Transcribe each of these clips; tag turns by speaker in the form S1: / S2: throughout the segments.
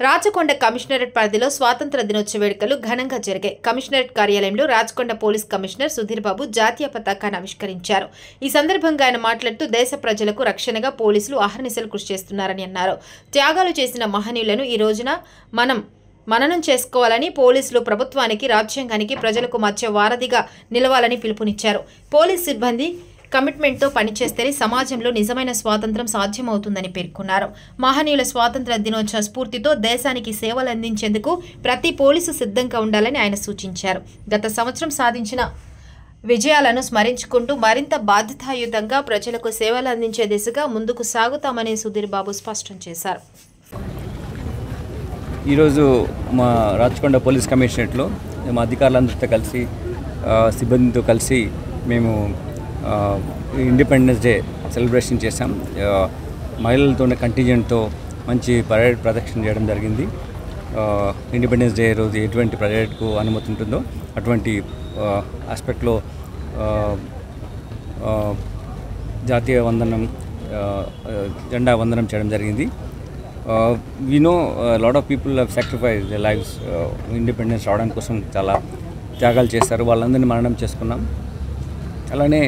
S1: Rachakonda commissionerate పరిధిలో స్వాతంత్ర దినోత్సవ వేడుకలు ఘనంగా జరిగాయి. కమిషనరేట్ కార్యాలయంలో రాచకొండ పోలీస్ కమిషనర్ సుధీర్ బాబు జాతీయ పతాకాన్ని ఆవిష్కరించారు. ఈ సందర్భంగా ఆయన మాట్లాడుతూ దేశ ప్రజలకు రక్షణగా పోలీసులు అహర్నిశలు కృషి చేస్తున్నారని అన్నారు. త్యాగాలు చేసిన మహనీయులను ఈ రోజున మననం చేసుకోవాలని, పోలీసులు ప్రభుత్వానికి, రాజ్యాంగానికి, ప్రజలకు మధ్య వారధిగా నిలవాలని పిలుపునిచ్చారు. పోలీస్ సిబ్బంది కమిట్మెంట్తో పనిచేస్తేనే సమాజంలో నిజమైన స్వాతంత్రం సాధ్యమవుతుందని పేర్కొన్నారు. మహనీయుల స్వాతంత్ర దినోత్సవ స్ఫూర్తితో దేశానికి సేవలు అందించేందుకు ప్రతి పోలీసు సిద్ధంగా ఉండాలని ఆయన సూచించారు. గత సంవత్సరం సాధించిన విజయాలను స్మరించుకుంటూ మరింత బాధ్యతాయుతంగా ప్రజలకు సేవలు అందించే దిశగా ముందుకు సాగుతామని సుధీర్ బాబు స్పష్టం చేశారు.
S2: ఈరోజు మా రాచకొండ పోలీస్ కమిషనరేట్లో మా అధికారులందరితో కలిసి సిబ్బందితో కలిసి మేము ఇండిపెండెన్స్ డే సెలబ్రేషన్ చేసాం. మహిళలతో కంటింజెంట్తో మంచి పరేడ్ ప్రదర్శన చేయడం జరిగింది. ఇండిపెండెన్స్ డే రోజు ఎటువంటి పరేడ్కు అనుమతి ఉంటుందో అటువంటి ఆస్పెక్ట్లో జాతీయ వందనం, జెండా వందనం చేయడం జరిగింది. We know lot of people have sacrifice the lives independence రావడానికి కోసం చాలా త్యాగాలు చేస్తారు. వాళ్ళందరినీ మననం చేసుకున్నాం. అలానే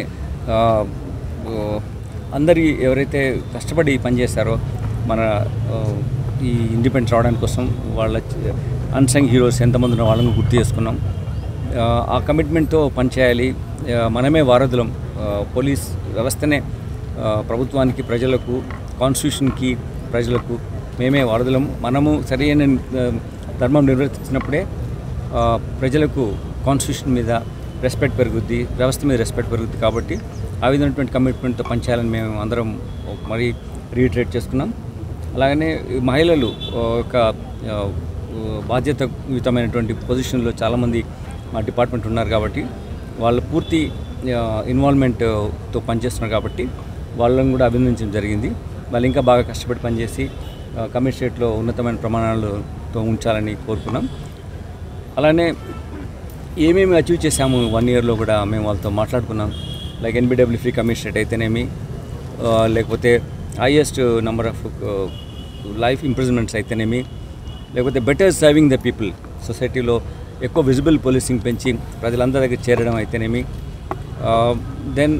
S2: అందరి ఎవరైతే కష్టపడి పనిచేస్తారో మన ఈ ఇండిపెండెన్స్ రావడానికి కోసం వాళ్ళ అన్సంగ్ హీరోస్ ఎంతమంది ఉన్న వాళ్ళని గుర్తు చేసుకున్నాం. ఆ కమిట్మెంట్తో పనిచేయాలి. మనమే వారధులం. పోలీస్ వ్యవస్థనే ప్రభుత్వానికి, ప్రజలకు, కాన్స్టిట్యూషన్కి, ప్రజలకు మేమే వారధులం. మనము సరైన ధర్మం నిర్వర్తించినప్పుడే ప్రజలకు కాన్స్టిట్యూషన్ మీద రెస్పెక్ట్ పెరుగుద్ది, వ్యవస్థ మీద రెస్పెక్ట్ పెరుగుద్ది. కాబట్టి ఆ విధమైనటువంటి కమిట్మెంట్తో పనిచేయాలని మేము అందరం మరీ రీట్రేట్ చేసుకున్నాం. అలాగనే మహిళలు ఒక బాధ్యతాయుతమైనటువంటి పొజిషన్లో చాలామంది మా డిపార్ట్మెంట్ ఉన్నారు. కాబట్టి వాళ్ళ పూర్తి ఇన్వాల్వ్మెంట్తో పనిచేస్తున్నారు. కాబట్టి వాళ్ళని కూడా అభినందించడం జరిగింది. వాళ్ళు ఇంకా బాగా కష్టపడి పనిచేసి కమిషనరేట్లో ఉన్నతమైన ప్రమాణాలతో ఉంచాలని కోరుకున్నాం. అలానే ఏమేమి అచీవ్ చేశాము 1 yearలో కూడా మేము వాళ్ళతో మాట్లాడుకున్నాం. లైక్ NBW ఫ్రీ కమిషనరేట్ అయితేనేమి, లేకపోతే హైయెస్ట్ నెంబర్ ఆఫ్ లైఫ్ ఇంప్రిజన్మెంట్స్ అయితేనేమి, లేకపోతే బెటర్ సర్వింగ్ ద పీపుల్, సొసైటీలో ఎక్కువ విజిబుల్ పోలీసింగ్ పెంచి ప్రజలందరి దగ్గర చేరడం అయితేనేమి, దెన్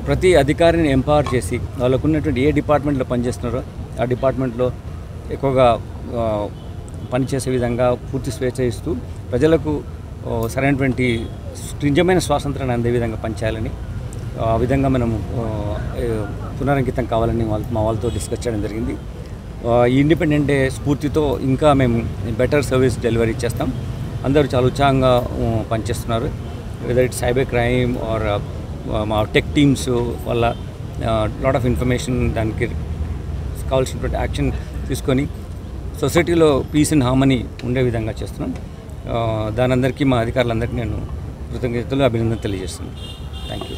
S2: ప్రతి అధికారిని ఎంపవర్ చేసి వాళ్ళకు ఉన్నటువంటి ఏ డిపార్ట్మెంట్లో పనిచేస్తున్నారో ఆ డిపార్ట్మెంట్లో ఎక్కువగా పనిచేసే విధంగా పూర్తి స్వేచ్ఛ ఇస్తూ ప్రజలకు సరైనటువంటి నిజమైన స్వాతంత్రాన్ని అందే విధంగా పనిచేయాలని, ఆ విధంగా మనము పునరంకితం కావాలని మా వాళ్ళతో డిస్కస్ చేయడం జరిగింది. ఈ ఇండిపెండెంట్ డే స్ఫూర్తితో ఇంకా మేము బెటర్ సర్వీస్ డెలివరీ చేస్తాం. అందరూ చాలా ఉత్సాహంగా పనిచేస్తున్నారు. Whether it's cyber crime are మా టెక్ టీమ్స్ వల్ల లాట్ ఆఫ్ ఇన్ఫర్మేషన్ దానికి కావాల్సినటువంటి యాక్షన్ తీసుకొని సొసైటీలో పీస్ అండ్ హార్మనీ ఉండే విధంగా చేస్తున్నాం. దాని అందరికీ మా అధికారులందరికీ నేను కృతజ్ఞతలు, అభినందనలు తెలియజేస్తున్నాను. Thank you.